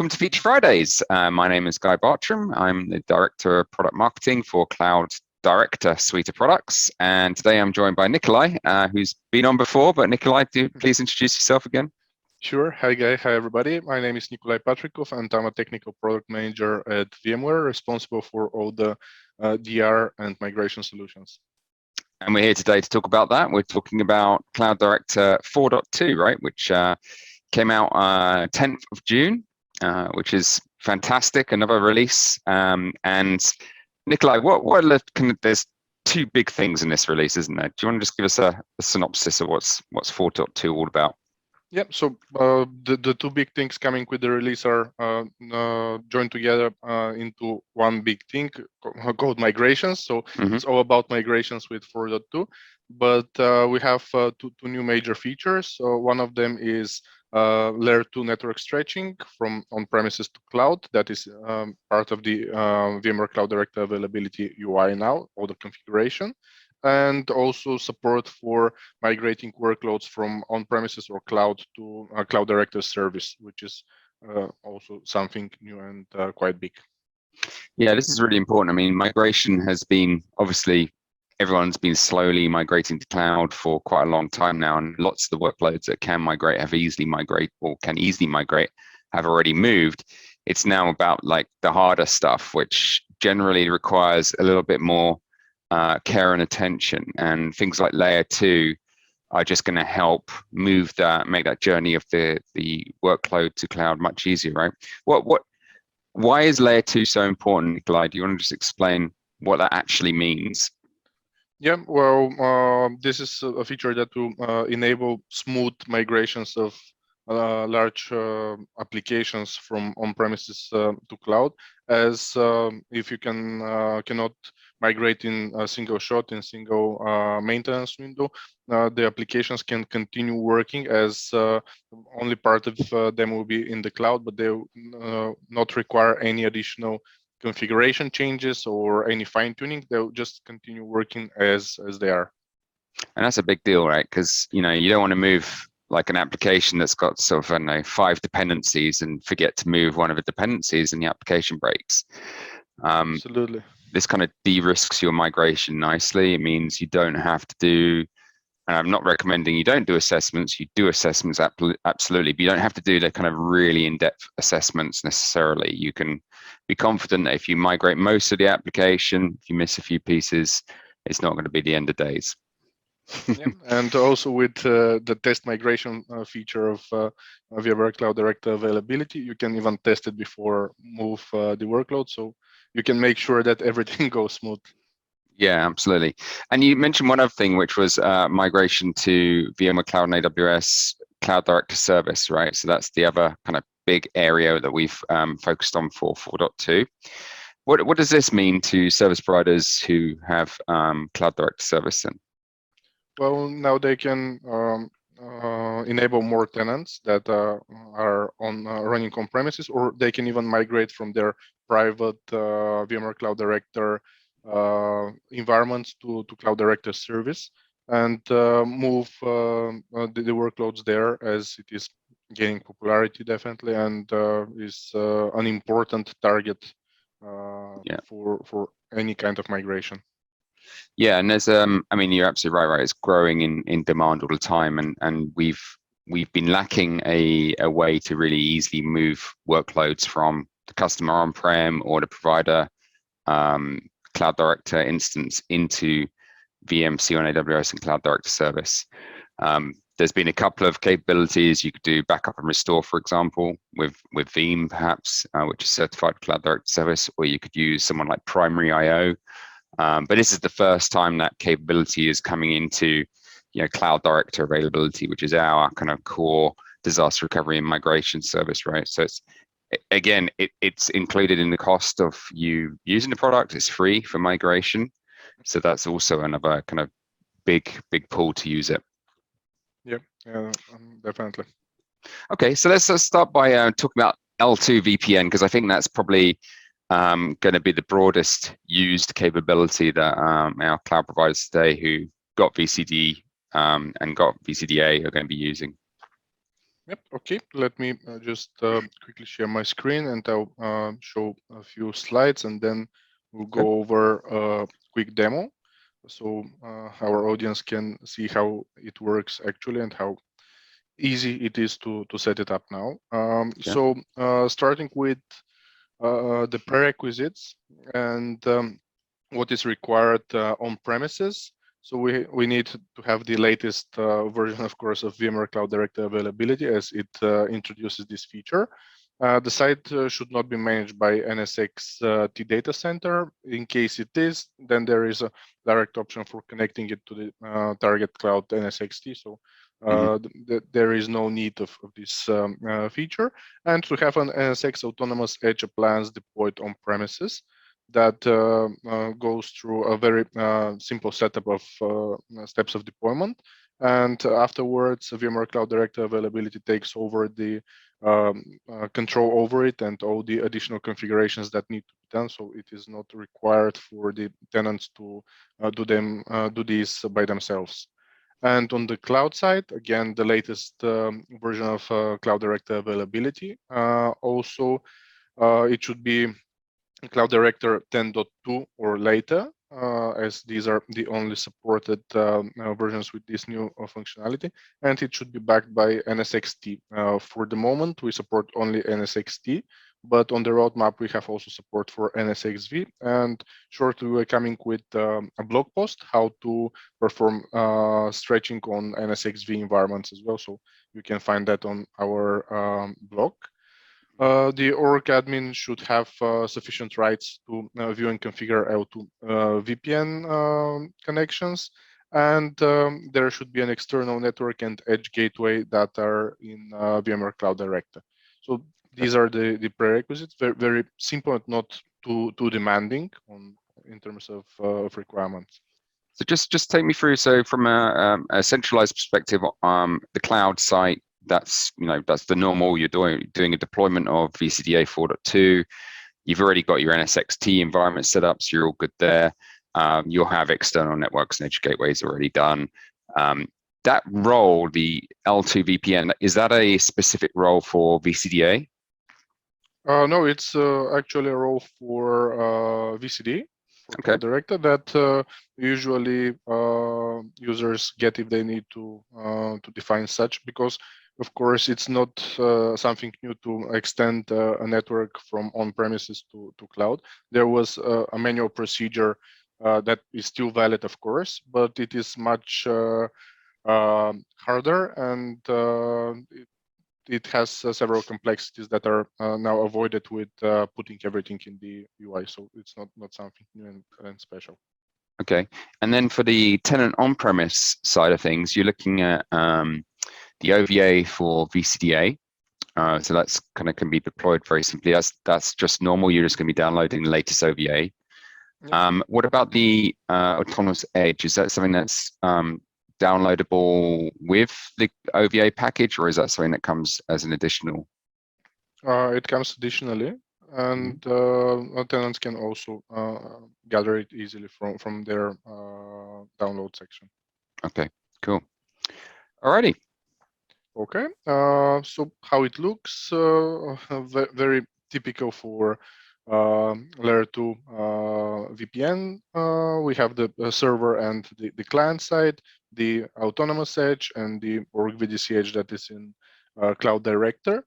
Welcome to Feature Fridays. My name is Guy Bartram. I'm the Director of Product Marketing for Cloud Director suite of products. And today I'm joined by Nikolai, who's been on before. But Nikolai, do you please introduce yourself again? Sure. Hi, Guy. Hi, everybody. My name is Nikolai Patrikov, and I'm a technical product manager at VMware, responsible for all the DR and migration solutions. And we're here today to talk about that. We're talking about Cloud Director 4.2, right, which came out 10th of June, which is fantastic, another release. And Nikolai, there's two big things in this release, isn't there? Do you want to just give us a synopsis of what's 4.2 all about? Yep. So the two big things coming with the release are joined together into one big thing called migrations. So it's all about migrations with 4.2. But we have two new major features. So one of them is layer 2 network stretching from on-premises to cloud. That is part of the VMware Cloud Director Availability UI now, all the configuration. And also support for migrating workloads from on-premises or cloud to a Cloud Director service, which is also something new and quite big. Yeah, this is really important. I mean, migration has been, obviously, everyone's been slowly migrating to cloud for quite a long time now, and lots of the workloads that can easily migrate have already moved. It's now about like the harder stuff, which generally requires a little bit more care and attention, and things like layer 2 are just going to help make that journey of the workload to cloud much easier, right? Why is layer 2 so important, Nikolai? Do you want to just explain what that actually means? Yeah, well, this is a feature that will enable smooth migrations of large applications from on-premises to cloud, as if you cannot migrate in a single shot, in single maintenance window, the applications can continue working as only part of them will be in the cloud, but they will not require any additional configuration changes or any fine-tuning. They'll just continue working as they are. And that's a big deal, right? Because you don't want to move like an application that's got sort of 5 dependencies and forget to move one of the dependencies and the application breaks. Absolutely. This kind of de-risks your migration nicely. It means you don't have to do, and I'm not recommending you don't do assessments. You do assessments, absolutely, but you don't have to do the kind of really in-depth assessments necessarily. You can be confident that if you migrate most of the application, if you miss a few pieces, it's not going to be the end of days. Yeah, and also with the test migration feature of VMware Cloud Director Availability, you can even test it before move the workload, so you can make sure that everything goes smooth. Yeah, absolutely. And you mentioned one other thing, which was migration to VMware Cloud and AWS Cloud Director Service, right? So that's the other kind of big area that we've focused on for 4.2. What does this mean to service providers who have Cloud Director Service then? Well, now they can enable more tenants that are running on premises, or they can even migrate from their private VMware Cloud Director environments to Cloud Director Service and move the workloads there, as it is gaining popularity definitely, and is an important target for any kind of migration. Yeah, and there's I mean, you're absolutely right. It's growing in demand all the time, and we've been lacking a way to really easily move workloads from the customer on-prem or the provider Cloud Director instance into VMC on AWS and Cloud Director Service. There's been a couple of capabilities. You could do backup and restore, for example, with Veeam perhaps, which is certified Cloud Director Service, or you could use someone like Primary IO. But this is the first time that capability is coming into Cloud Director Availability, which is our kind of core disaster recovery and migration service, right? So it's included in the cost of you using the product. It's free for migration, so that's also another kind of big pull to use it. Yeah, definitely. Okay, so let's start by talking about L2 VPN, because I think that's probably going to be the broadest used capability that our cloud providers today who got VCD and got VCDA are going to be using. Yep. Okay. Let me just quickly share my screen, and I'll show a few slides, and then we'll Okay. go over a quick demo, so our audience can see how it works actually and how easy it is to set it up now. Yeah. So starting with the prerequisites and what is required on premises. So we need to have the latest version, of course, of VMware Cloud Director Availability, as it introduces this feature. The site should not be managed by NSX T data center. In case it is, then there is a direct option for connecting it to the target cloud NSXT. So there is no need of this feature. And to have an NSX autonomous edge appliance deployed on premises that goes through a very simple setup of steps of deployment. And afterwards, VMware Cloud Director Availability takes over the control over it and all the additional configurations that need to be done. So it is not required for the tenants to do this by themselves. And on the cloud side, again, the latest version of Cloud Director Availability. Also, it should be Cloud Director 10.2 or later, as these are the only supported versions with this new functionality, and it should be backed by NSXT. For the moment, we support only NSXT, but on the roadmap, we have also support for NSXV, and shortly we're coming with a blog post how to perform stretching on NSXV environments as well, so you can find that on our blog. The org admin should have sufficient rights to view and configure L2 VPN connections, and there should be an external network and edge gateway that are in VMware Cloud Director. So these are the prerequisites, very, very simple and not too demanding in terms of requirements. So just take me through. So from a centralized perspective, the cloud site, that's the normal. You're doing a deployment of VCDA 4.2. You've already got your NSXT environment set up, so you're all good there. You'll have external networks and edge gateways already done. That role, the L2 VPN, is that a specific role for VCDA? No, it's actually a role for VCDA. For Cloud Director that usually users get if they need to define such, because of course it's not something new to extend a network from on-premises to cloud. There was a manual procedure that is still valid, of course, but it is much harder, and it has several complexities that are now avoided with putting everything in the UI. So it's not something new and special. Okay. And then for the tenant on-premise side of things, you're looking at the OVA for VCDA. So that's kind of can be deployed very simply. That's just normal. You're just going to be downloading the latest OVA. Yep. What about the autonomous edge? Is that something that's downloadable with the OVA package, or is that something that comes as an additional? It comes additionally, and tenants can also gather it easily from their download section. Okay, cool. Alrighty. Okay, so how it looks, very typical for layer 2 VPN. We have the server and the client side, the autonomous edge, and the org VDC edge that is in Cloud Director.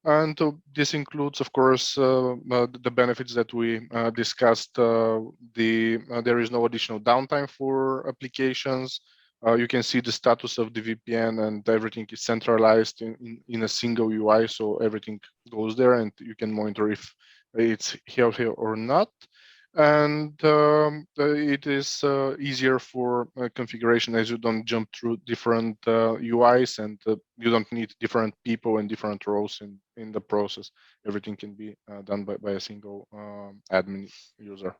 And this includes, of course, the benefits that we discussed. There is no additional downtime for applications. You can see the status of the VPN, and everything is centralized in a single UI, so everything goes there, and you can monitor if it's here or not. And it is easier for configuration, as you don't jump through different UIs, and you don't need different people and different roles in the process. Everything can be done by a single admin user.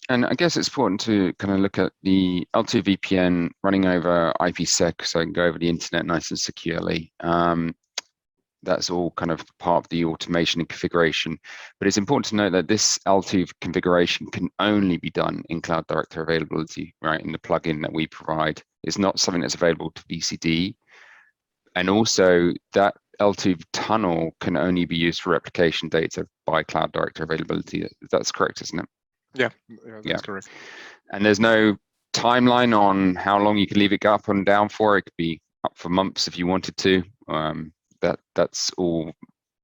And I guess it's important to kind of look at the L2 VPN running over IPsec, so it can go over the internet nice and securely. That's all kind of part of the automation and configuration. But it's important to note that this L2 configuration can only be done in Cloud Director Availability, right? In the plugin that we provide. It's not something that's available to VCD. And also that L2 tunnel can only be used for replication data by Cloud Director Availability. That's correct, isn't it? Yeah, that's correct. And there's no timeline on how long you can leave it up and down for. It could be up for months if you wanted to. That's all,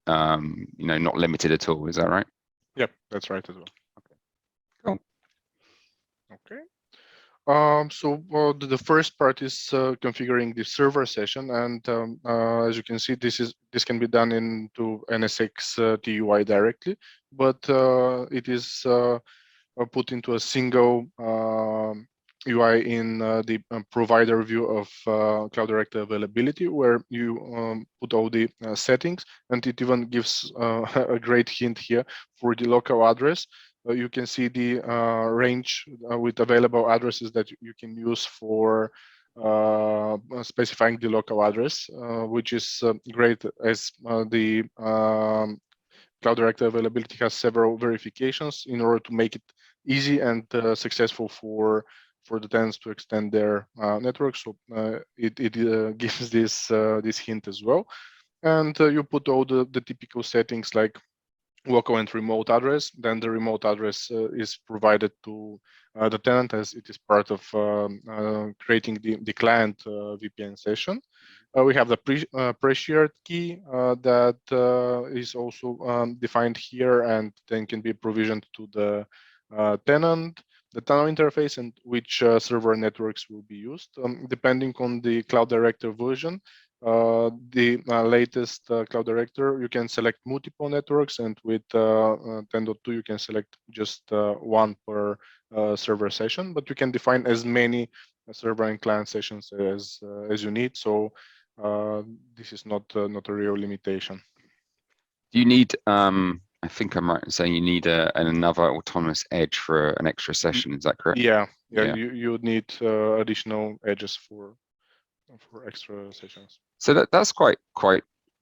not limited at all. Is that right? Yep, that's right as well. Okay. Cool. Okay. So the first part is configuring the server session, and as you can see, this can be done into NSX TUI directly, but it is put into a single UI in the provider view of Cloud Director Availability, where you put all the settings, and it even gives a great hint here for the local address. You can see the range with available addresses that you can use for specifying the local address, which is great as the Cloud Director Availability has several verifications in order to make it easy and successful for the tenants to extend their network. So it gives this hint as well. And you put all the typical settings like local and remote address. Then the remote address is provided to the tenant as it is part of creating the client VPN session. We have the pre-shared key that is also defined here and then can be provisioned to the tenant, the tunnel interface, and which server networks will be used. Depending on the Cloud Director version, the latest Cloud Director, you can select multiple networks, and with 10.2, you can select just one per server session, but you can define as many server and client sessions as you need. So this is not a real limitation. Do you need, I think I'm right in saying you need another autonomous edge for an extra session, is that correct? Yeah. You would need additional edges for extra sessions. So that's quite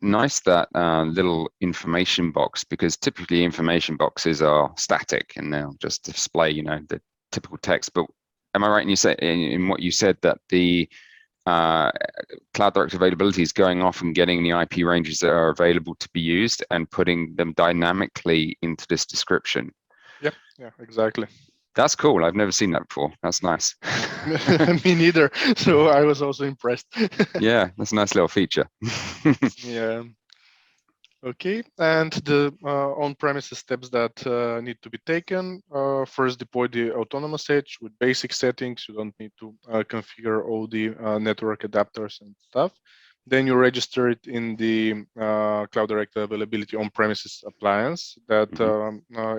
nice, that little information box, because typically information boxes are static and they'll just display, the typical text. But am I right in what you said that the Cloud Director Availability is going off and getting the IP ranges that are available to be used and putting them dynamically into this description? Yep. Yeah, exactly. That's cool. I've never seen that before. That's nice. Me neither. So I was also impressed. Yeah, that's a nice little feature. Yeah. Okay, and the on-premises steps that need to be taken. First, deploy the autonomous edge with basic settings. You don't need to configure all the network adapters and stuff. Then you register it in the Cloud Director Availability on-premises appliance. That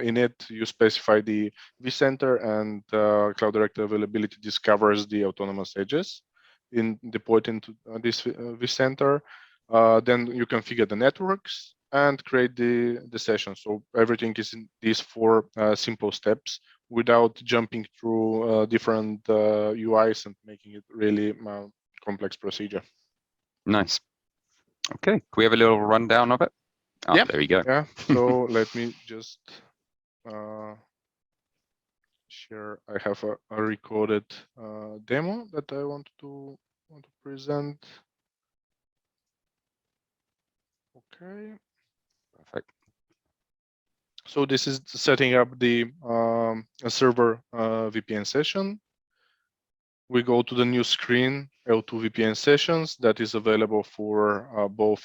in it you specify the vCenter, and Cloud Director Availability discovers the autonomous edges deployed into this vCenter. Then you configure the networks and create the session. So everything is in these four simple steps without jumping through different UIs and making it really complex procedure. Nice. Okay, can we have a little rundown of it? Oh, yeah, there we go. Yeah, so let me just share. I have a recorded demo that I want to present. Okay. Perfect. So this is setting up the server VPN session. We go to the new screen, L2 VPN sessions, that is available for both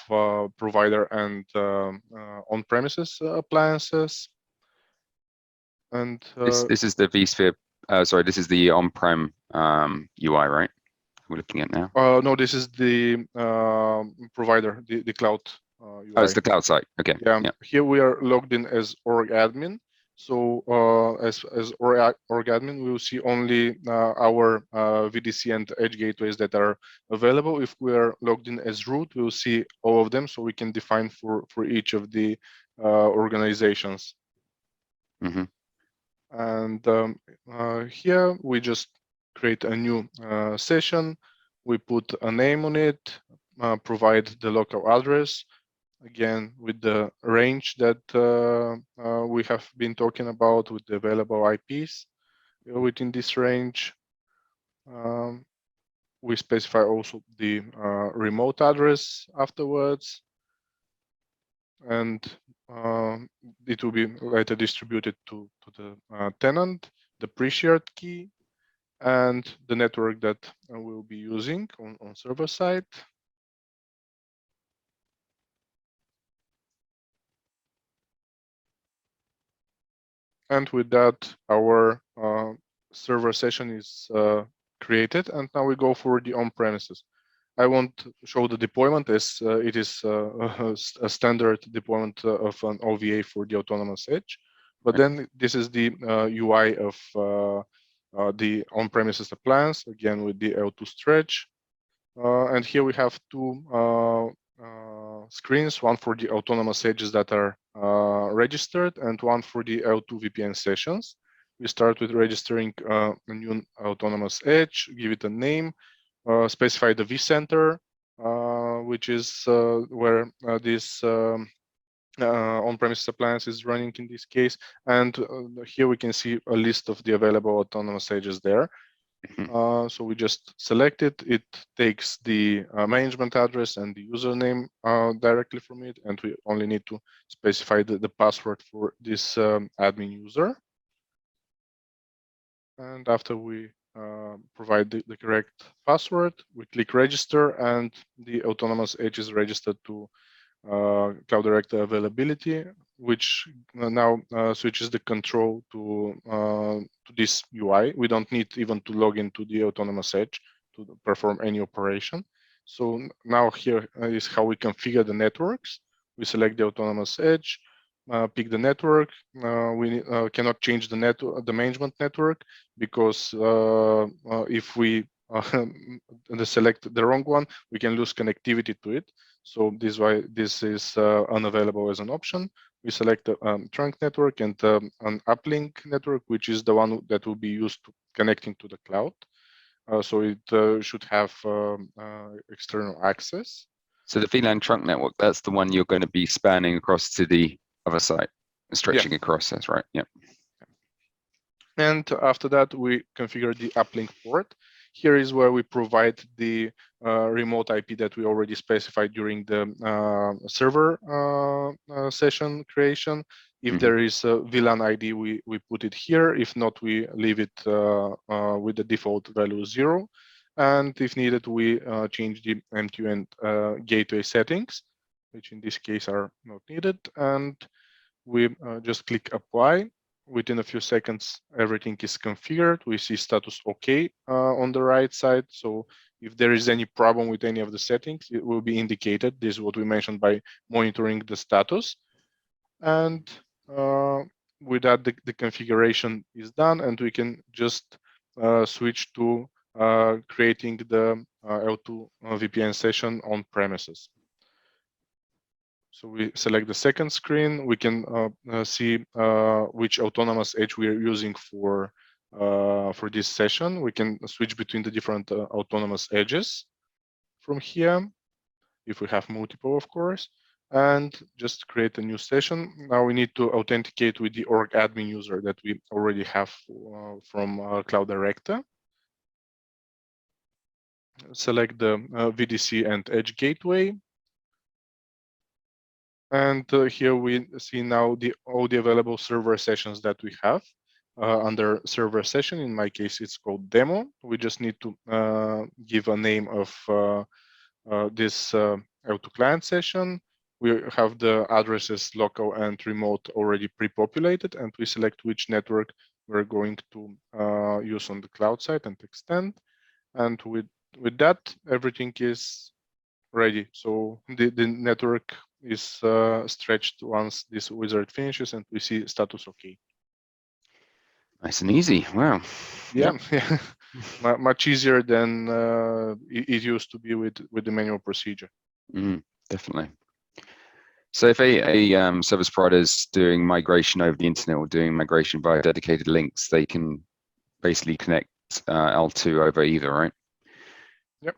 provider and on-premises appliances. And this is the vSphere. Sorry, this is the on-prem UI, right? We're looking at now. No, this is the provider, the cloud UI. Oh, it's the cloud site. Okay. Yeah. Here we are logged in as org admin. So as org admin, we will see only our VDC and edge gateways that are available. If we are logged in as root, we will see all of them, so we can define for each of the organizations. Mm-hmm. And here we just create a new session. We put a name on it, provide the local address, again with the range that we have been talking about with the available IPs within this range. We specify also the remote address afterwards. and it will be later distributed to the tenant, the pre-shared key, and the network that we'll be using on server side. And with that, our server session is created, and now we go for the on-premises. I won't show the deployment as it is a standard deployment of an OVA for the autonomous edge. But then this is the UI of the on-premises appliance, again with the L2 stretch. And here we have two screens, one for the autonomous edges that are registered and one for the L2 VPN sessions. We start with registering a new autonomous edge, give it a name, specify the vCenter, which is where this on-premises appliance is running in this case. And here we can see a list of the available autonomous edges there. So we just select it. It takes the management address and the username directly from it, and we only need to specify the password for this admin user. And after we provide the correct password, we click register, and the autonomous edge is registered to Cloud Director Availability, which now switches the control to this UI. We don't need even to log into the autonomous edge to perform any operation. So now here is how we configure the networks. We select the autonomous edge, pick the network. We cannot change the management network, because if we select the wrong one, we can lose connectivity to it. So this is why this is unavailable as an option. We select the trunk network and an uplink network, which is the one that will be used to connecting to the cloud. So it should have external access. So the VLAN trunk network, that's the one you're going to be spanning across to the other side, stretching across, that's right, yep. And after that, we configure the uplink port. Here is where we provide the remote IP that we already specified during the server session creation. If there is a VLAN ID, we put it here. If not, we leave it with the default value 0. And if needed, we change the MTU gateway settings, which in this case are not needed. And we just click apply. Within a few seconds, everything is configured. We see status OK on the right side. So if there is any problem with any of the settings, it will be indicated. This is what we mentioned by monitoring the status. And with that, the configuration is done, and we can just switch to creating the L2 VPN session on premises. So we select the second screen. We can see which autonomous edge we are using for this session. We can switch between the different autonomous edges from here, if we have multiple, of course, and just create a new session. Now we need to authenticate with the org admin user that we already have from Cloud Director. Select the VDC and Edge Gateway. And here we see now all the available server sessions that we have under server session. In my case, it's called demo. We just need to give a name of this L2 client session. We have the addresses local and remote already pre-populated, and we select which network we're going to use on the cloud side and extend. And with that, everything is ready. So the network is stretched once this wizard finishes, and we see status OK. Nice and easy. Wow. Yeah, yeah. Much easier than it used to be with the manual procedure. Definitely. So if a service provider is doing migration over the internet or doing migration via dedicated links, they can basically connect L2 over either, right? Yep.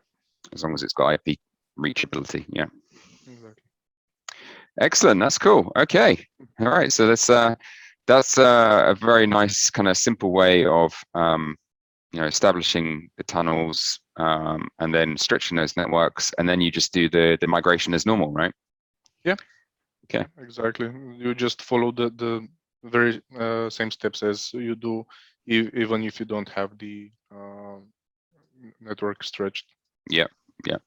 As long as it's got IP reachability, yeah. Exactly. Excellent. That's cool. Okay. All right. So that's a very nice kind of simple way of establishing the tunnels and then stretching those networks, and then you just do the migration as normal, right? Yeah. Okay. Exactly. You just follow the very same steps as you do, even if you don't have the network stretched. Yeah. Yeah.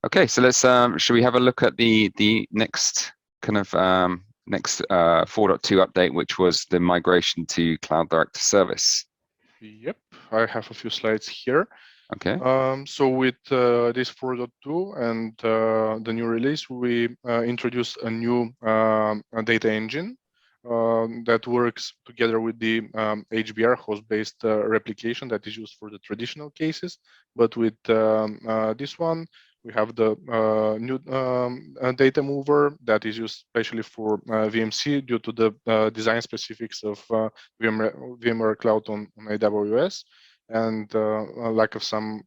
Okay. So let's should we have a look at the next kind of next 4.2 update, which was the migration to Cloud Director Service. Yep, I have a few slides here. Okay. So with this 4.2 and the new release, we introduced a new data engine that works together with the HBR, host-based replication that is used for the traditional cases. But with this one, we have the new data mover that is used especially for VMC due to the design specifics of VMware Cloud on AWS and lack of some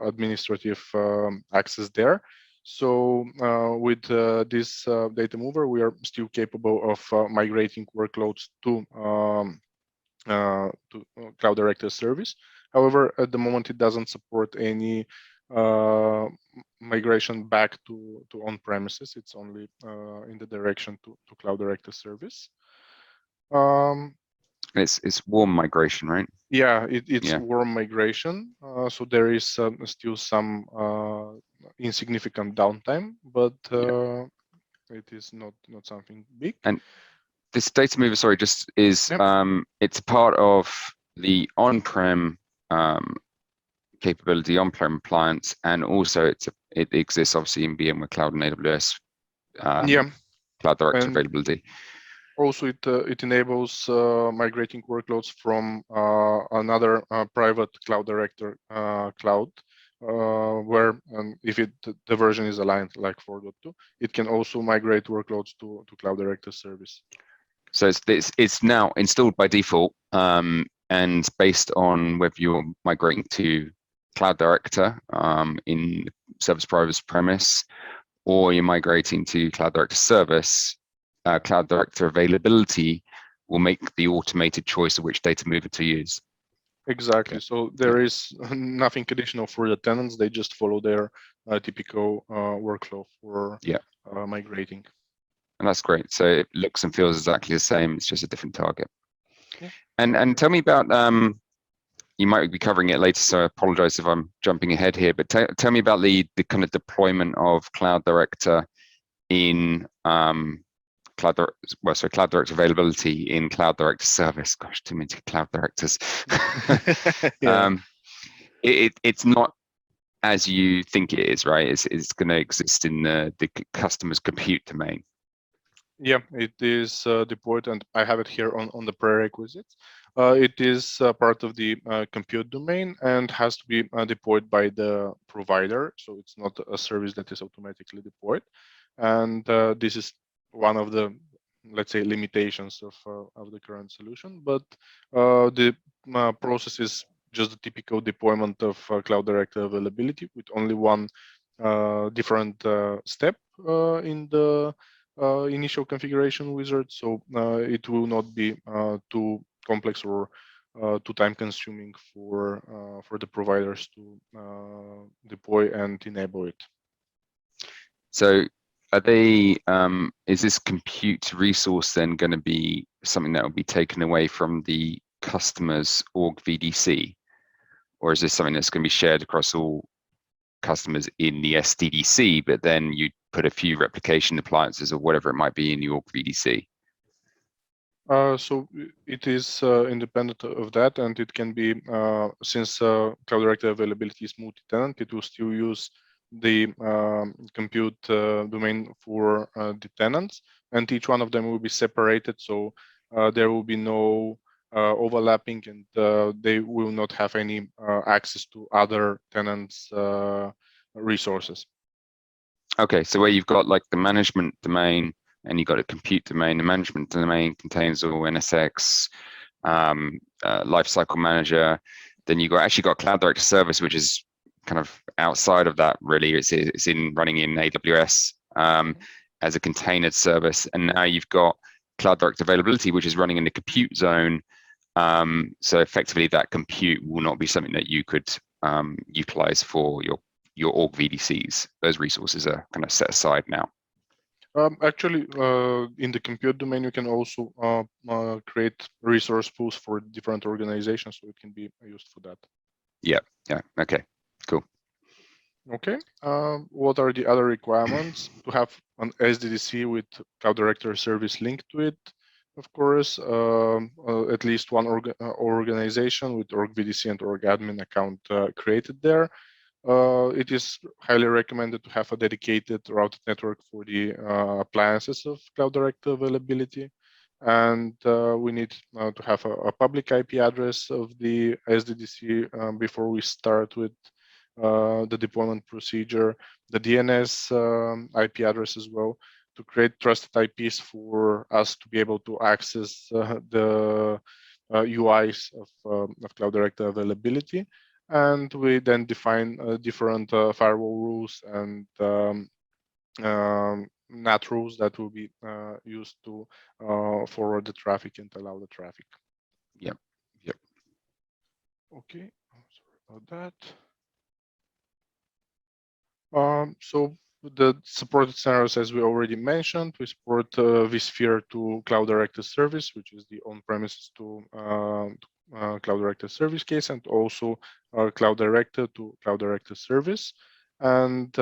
administrative access there. So with this data mover, we are still capable of migrating workloads to Cloud Director Service. However, at the moment, it doesn't support any migration back to on-premises. It's only in the direction to Cloud Director Service. It's warm migration, right? Yeah, it's warm migration. So there is still some insignificant downtime, but it is not something big. And this data mover, sorry, just is it's part of the on-prem capability, on-prem appliance, and also it exists obviously in VMware Cloud and AWS Cloud Director Availability. Also, it enables migrating workloads from another private Cloud Director cloud, where if the version is aligned like 4.2, it can also migrate workloads to Cloud Director Service. So it's now installed by default, and based on whether you're migrating to Cloud Director in service provider's premise, or you're migrating to Cloud Director Service, Cloud Director Availability will make the automated choice of which data mover to use. Exactly. Okay. So there is nothing additional for the tenants. They just follow their typical workflow for migrating. And that's great. So it looks and feels exactly the same. It's just a different target. Yeah. And tell me about, you might be covering it later, so I apologize if I'm jumping ahead here, but tell me about the kind of deployment of Cloud Director in Cloud Director Availability in Cloud Director Service. Gosh, too many Cloud Directors. It's not as you think it is, right? It's going to exist in the customer's compute domain. Yeah, it is deployed, and I have it here on the prerequisites. It is part of the compute domain and has to be deployed by the provider. So it's not a service that is automatically deployed. And this is one of the, let's say, limitations of the current solution. But the process is just the typical deployment of Cloud Director Availability with only one different step in the initial configuration wizard, so it will not be too complex or too time-consuming for the providers to deploy and enable it. So, are they? Is this compute resource then going to be something that will be taken away from the customer's org VDC, or is this something that's going to be shared across all customers in the SDDC, but then you put a few replication appliances or whatever it might be in your VDC? So it is independent of that, and it can be, since Cloud Director Availability is multi-tenant, it will still use the compute domain for the tenants, and each one of them will be separated, so there will be no overlapping, and they will not have any access to other tenants' resources. Okay, so where you've got like the management domain and you've got a compute domain, the management domain contains all NSX, lifecycle manager, then you've actually got Cloud Director Service, which is kind of outside of that really. It's running in AWS as a contained service, and now you've got Cloud Director Availability, which is running in the compute zone. So effectively that compute will not be something that you could utilize for your org VDCs. Those resources are kind of set aside now. Actually, in the compute domain, you can also create resource pools for different organizations, so it can be used for that. Yeah. Okay. Cool. Okay. What are the other requirements to have an SDDC with Cloud Director service linked to it? Of course, at least one organization with org VDC and org admin account created there. It is highly recommended to have a dedicated routed network for the appliances of Cloud Director Availability. And we need to have a public IP address of the SDDC before we start with the deployment procedure, the DNS IP address as well, to create trusted IPs for us to be able to access the UIs of Cloud Director Availability. And we then define different firewall rules and NAT rules that will be used to forward the traffic and allow the traffic. Yep. Okay, sorry about that. So the supported scenarios, as we already mentioned, we support vSphere to Cloud Director Service, which is the on-premises to Cloud Director Service case, and also Cloud Director to Cloud Director Service. And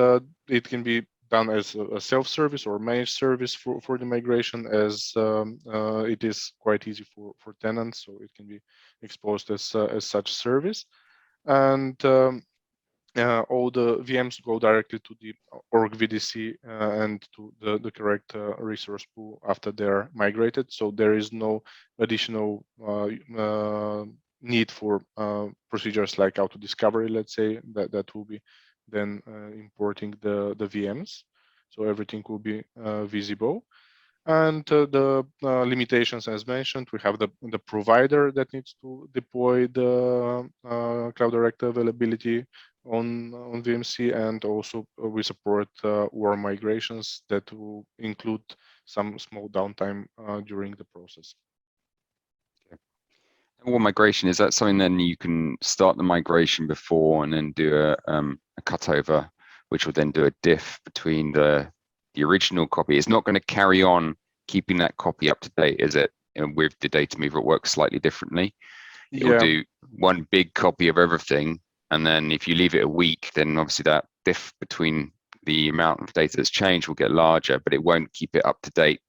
it can be done as a self-service or managed service for the migration, as it is quite easy for tenants, so it can be exposed as such service. And all the VMs go directly to the org VDC and to the correct resource pool after they're migrated. So there is no additional need for procedures like auto discovery, let's say, that will be then importing the VMs. So everything will be visible. And the limitations, as mentioned, we have the provider that needs to deploy the Cloud Director Availability on VMC, and also we support warm migrations that will include some small downtime during the process. Warm migration, is that something then you can start the migration before and then do a cutover, which will then do a diff between the original copy? It's not going to carry on keeping that copy up to date, is it? And with the data mover, it works slightly differently. It'll do one big copy of everything, and then if you leave it a week, then obviously that diff between the amount of data that's changed will get larger, but it won't keep it up to date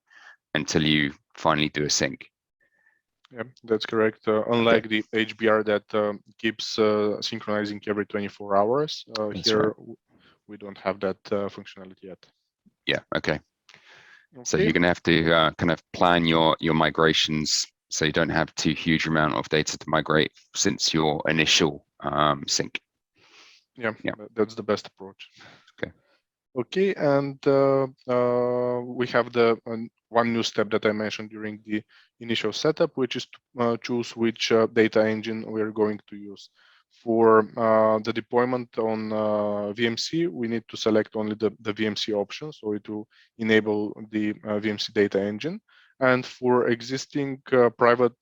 until you finally do a sync. Yeah, that's correct. Unlike the HBR that keeps synchronizing every 24 hours, here right. We don't have that functionality yet. Yeah, okay. So you're going to have to kind of plan your migrations so you don't have too huge amount of data to migrate since your initial sync. Yeah, that's the best approach. Okay. Okay, and we have the one new step that I mentioned during the initial setup, which is to choose which data engine we're going to use. For the deployment on VMC, we need to select only the VMC option, so it will enable the VMC data engine. And for existing private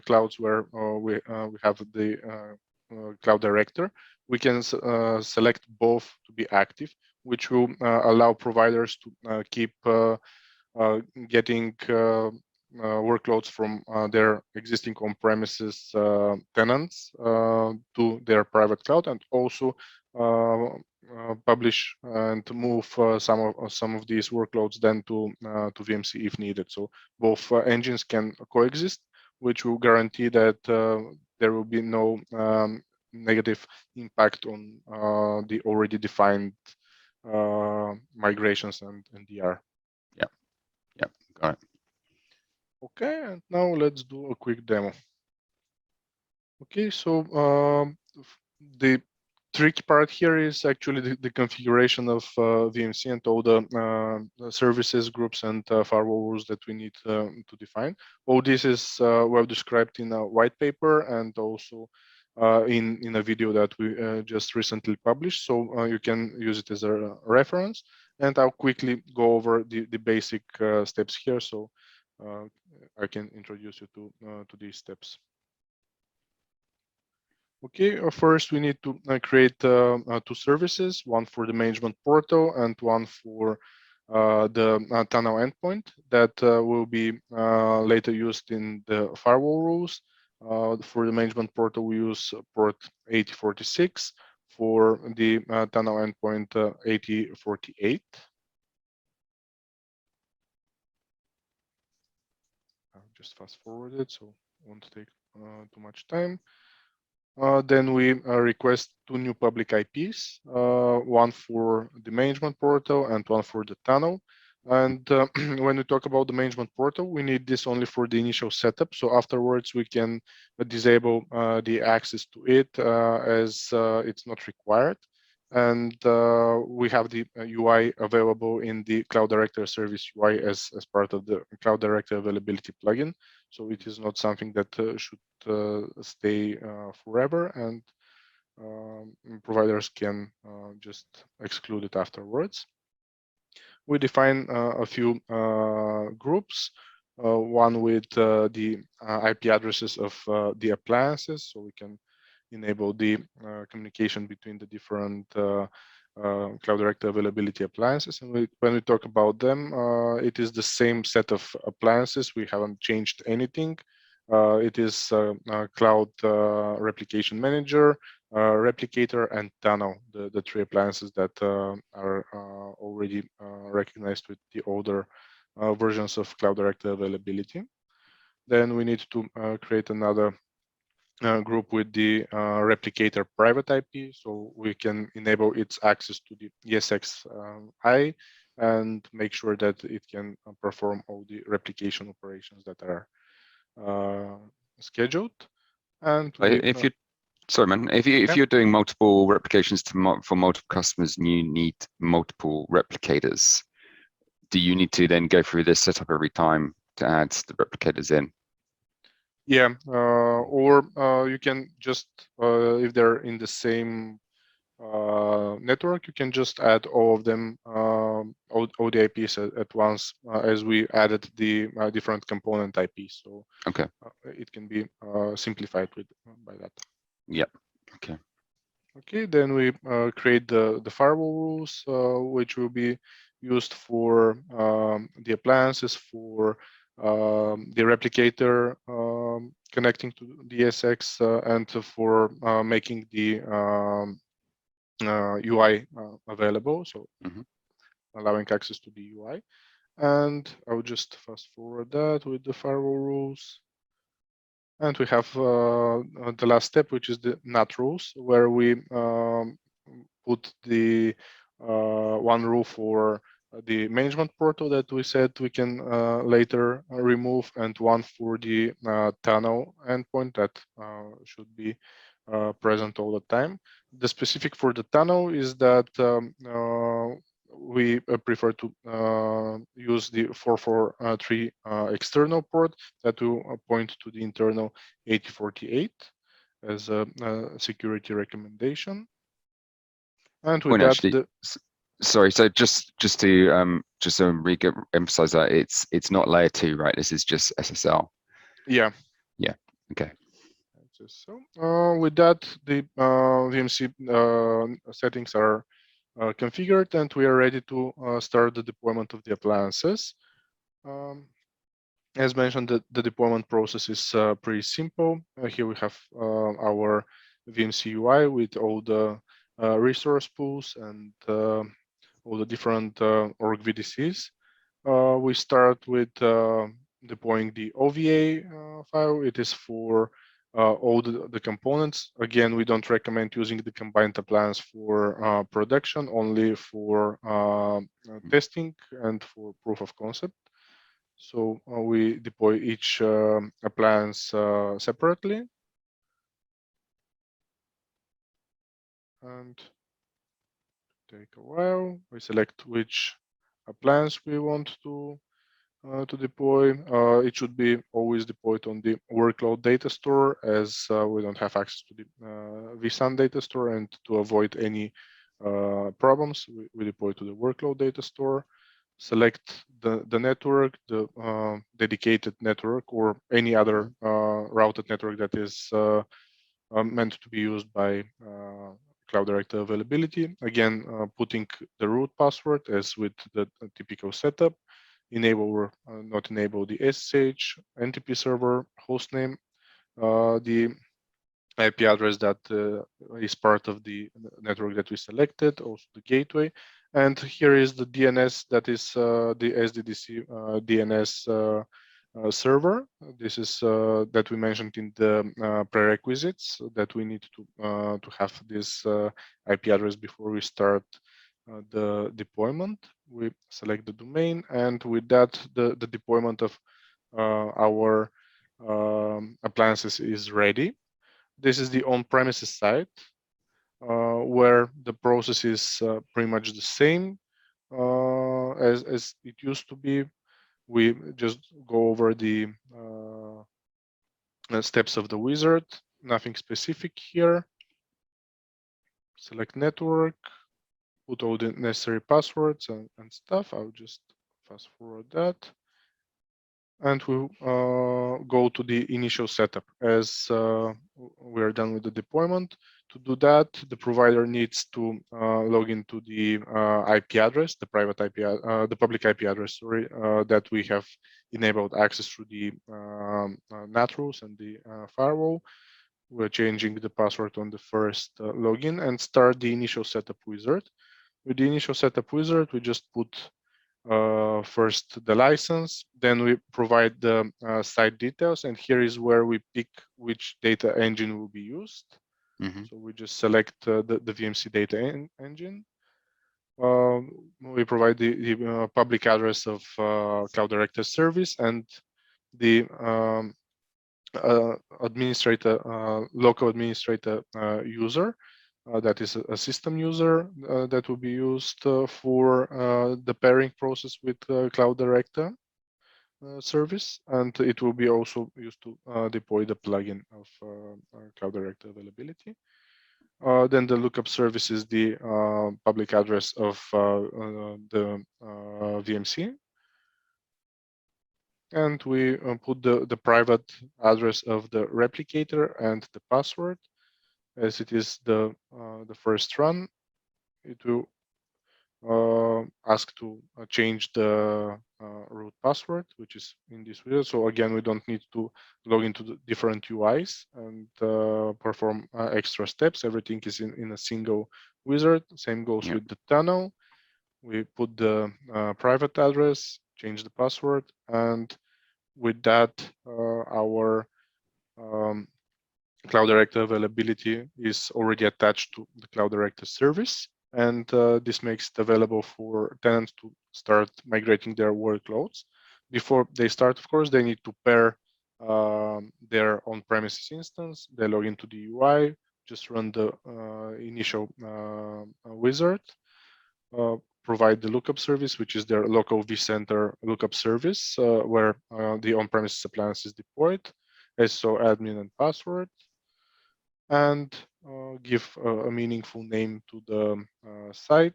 clouds where we have the Cloud Director, we can select both to be active, which will allow providers to keep getting workloads from their existing on-premises tenants to their private cloud, and also publish and move some of these workloads then to VMC if needed. So both engines can coexist, which will guarantee that there will be no negative impact on the already defined migrations and DR. Yeah, got it. Okay, and now let's do a quick demo. Okay, so the tricky part here is actually the configuration of VMC and all the services, groups, and firewall rules that we need to define. All this is well described in a white paper and also in a video that we just recently published, so you can use it as a reference. And I'll quickly go over the basic steps here, so I can introduce you to these steps. Okay, first we need to create two services, one for the management portal and one for the tunnel endpoint that will be later used in the firewall rules. For the management portal, we use port 8046. For the tunnel endpoint, 8048. I'll just fast forward it, so it won't take too much time. Then we request two new public IPs, one for the management portal and one for the tunnel. And when we talk about the management portal, we need this only for the initial setup. So afterwards, we can disable the access to it as it's not required. And we have the UI available in the Cloud Director Service UI as part of the Cloud Director Availability plugin. So it is not something that should stay forever, and providers can just exclude it afterwards. We define a few groups, one with the IP addresses of the appliances, so we can enable the communication between the different Cloud Director Availability appliances. And when we talk about them, it is the same set of appliances. We haven't changed anything. It is Cloud Replication Manager, Replicator, and Tunnel, the three appliances that are already recognized with the older versions of Cloud Director Availability. Then we need to create another group with the replicator private IP, so we can enable its access to the ESXi and make sure that it can perform all the replication operations that are scheduled. And if you sorry, man, if you're doing multiple replications for multiple customers and you need multiple replicators, do you need to then go through this setup every time to add the replicators in? Yeah, or you can just, if they're in the same network, you can just add all of them, all the IPs at once, as we added the different component IPs. So okay, it can be simplified by that. Yep. Okay. Okay, then we create the firewall rules, which will be used for the appliances, for the replicator connecting to the ESX, and for making the UI available, so allowing access to the UI. And I'll just fast forward that with the firewall rules. And we have the last step, which is the NAT rules, where we put the one rule for the management portal that we said we can later remove, and one for the tunnel endpoint that should be present all the time. The specific for the tunnel is that we prefer to use the 443 external port that will point to the internal 8048 as a security recommendation. And with that, sorry. So just to re-emphasize that it's not layer 2, right? This is just SSL. Yeah. Yeah. Okay. So with that, the VMC settings are configured, and we are ready to start the deployment of the appliances. As mentioned, the deployment process is pretty simple. Here we have our VMC UI with all the resource pools and all the different org VDCs. We start with deploying the OVA file. It is for all the components. Again, we don't recommend using the combined appliance for production, only for testing and for proof of concept. So we deploy each appliance separately. And take a while. We select which appliance we want to deploy. It should be always deployed on the workload data store, as we don't have access to the vSAN data store, and to avoid any problems, we deploy to the workload data store. Select the network, the dedicated network, or any other routed network that is meant to be used by Cloud Director Availability. Again, putting the root password as with the typical setup. Enable or not enable the SSH, NTP server, hostname, the IP address that is part of the network that we selected, also the gateway. And here is the DNS that is the SDDC DNS server. This is that we mentioned in the prerequisites that we need to have this IP address before we start the deployment. We select the domain, and with that, the deployment of our appliances is ready. This is the on-premises side, where the process is pretty much the same as it used to be. We just go over the steps of the wizard, nothing specific here. Select network, put all the necessary passwords and stuff. I'll just fast forward that. And we'll go to the initial setup as we're done with the deployment. To do that, the provider needs to log into the IP address, the private IP, the public IP address, sorry, that we have enabled access through the NAT rules and the firewall. We're changing the password on the first login and start the initial setup wizard. With the initial setup wizard, we just put first the license, then we provide the site details, and here is where we pick which data engine will be used. So we just select the VMC data engine. We provide the public address of Cloud Director service and the administrator, local administrator user. That is a system user that will be used for the pairing process with Cloud Director service, and it will be also used to deploy the plugin of Cloud Director Availability. Then the lookup service is the public address of the VMC. And we put the private address of the replicator and the password. As it is the first run, it will ask to change the root password, which is in this video. So again, we don't need to log into the different UIs and perform extra steps. Everything is in a single wizard. Same goes with the tunnel. We put the private address, change the password, and with that, our Cloud Director Availability is already attached to the Cloud Director service, and this makes it available for tenants to start migrating their workloads. Before they start, of course, they need to pair their on-premises instance. They log into the UI, just run the initial wizard, provide the lookup service, which is their local vCenter lookup service, where the on-premises appliance is deployed, SSO admin and password, and give a meaningful name to the site.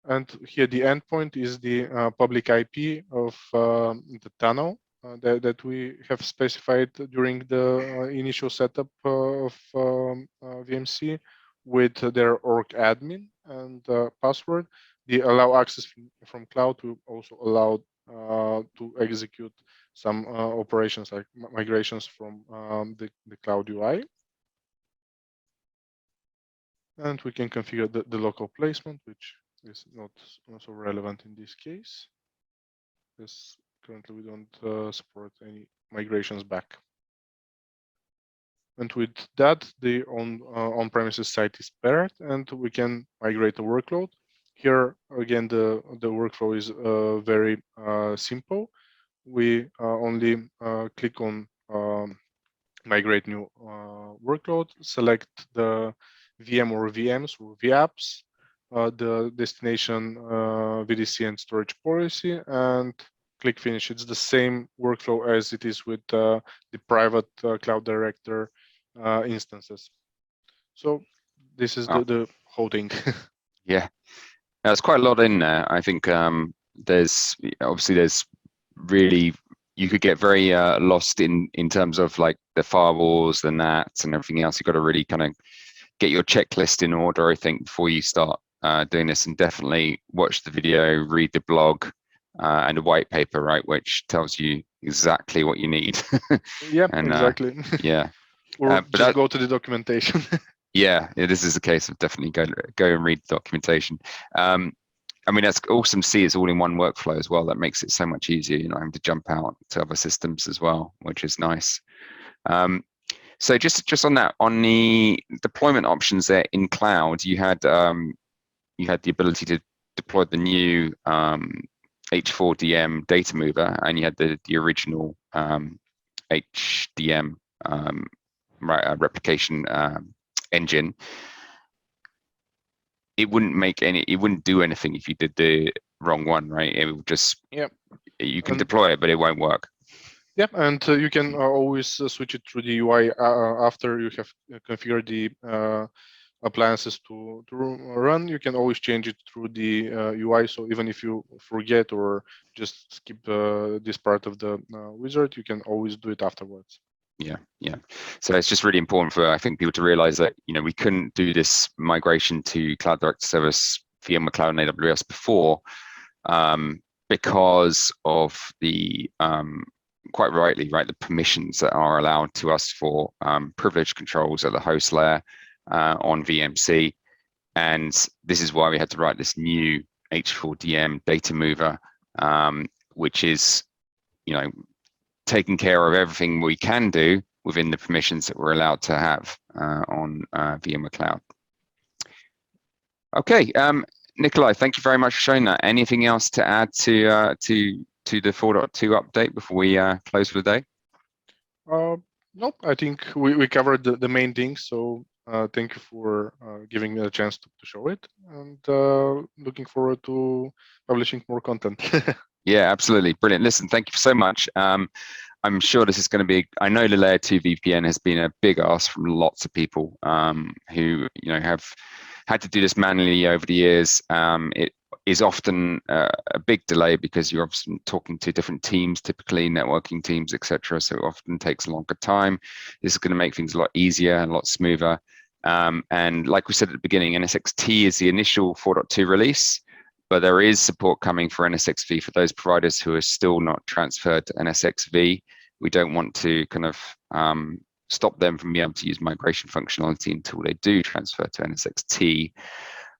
And here the endpoint is the public IP of the tunnel that we have specified during the initial setup of VMC with their org admin and password. The allow access from cloud will also allow to execute some operations like migrations from the cloud UI. And we can configure the local placement, which is not so relevant in this case, because currently we don't support any migrations back. And with that, the on-premises site is paired, and we can migrate the workload. Here again, the workflow is very simple. We only click on migrate new workload, select the VM or VMs or VApps, the destination VDC and storage policy, and click finish. It's the same workflow as it is with the private Cloud Director instances. So this is the whole thing. Yeah, there's quite a lot in there. I think there's really, you could get very lost in terms of like the firewalls, the NATs, and everything else. You've got to really kind of get your checklist in order, I think, before you start doing this, and definitely watch the video, read the blog, and a white paper, right, which tells you exactly what you need. Yeah, And exactly. yeah, Or but just go to the documentation. yeah, this is a case of definitely go and read the documentation. I mean, that's awesome to see it's all in one workflow as well. That makes it so much easier. You're not having to jump out to other systems as well, which is nice. So just on that, on the deployment options there in cloud, you had the ability to deploy the new H4DM data mover, and you had the original HDM replication engine. It wouldn't do anything if you did the wrong one, right? It would just, Yeah. you can deploy it, but it won't work. Yeah, and you can always switch it through the UI after you have configured the appliances to run. You can always change it through the UI. So even if you forget or just skip this part of the wizard, you can always do it afterwards. Yeah. So it's just really important for, I think, people to realize that, we couldn't do this migration to Cloud Director Service, VMware Cloud and AWS before, because of the, quite rightly, right, the permissions that are allowed to us for privilege controls at the host layer on VMC. And this is why we had to write this new H4DM data mover, which is, taking care of everything we can do within the permissions that we're allowed to have on VMware Cloud. Okay, Nikolai, thank you very much for showing that. Anything else to add to the 4.2 update before we close for the day? Nope, I think we covered the main things. So thank you for giving me a chance to show it, and looking forward to publishing more content. Yeah, absolutely. Brilliant. Listen, thank you so much. I'm sure this is going to be, I know the layer 2 VPN has been a big ask from lots of people who have had to do this manually over the years. It is often a big delay because you're often talking to different teams, typically networking teams, etc. So it often takes a longer time. This is going to make things a lot easier and a lot smoother. And like we said at the beginning, NSXT is the initial 4.2 release, but there is support coming for NSXV for those providers who are still not transferred to NSXV. We don't want to kind of stop them from being able to use migration functionality until they do transfer to NSXT.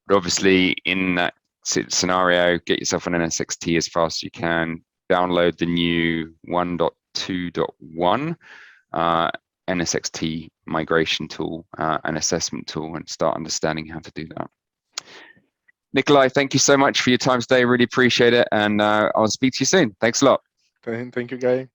But obviously, in that scenario, get yourself an NSXT as fast as you can. Download the new 1.2.1 NSXT migration tool and assessment tool, and start understanding how to do that. Nikolai, thank you so much for your time today. Really appreciate it. And I'll speak to you soon. Thanks a lot. Thank you, Guy.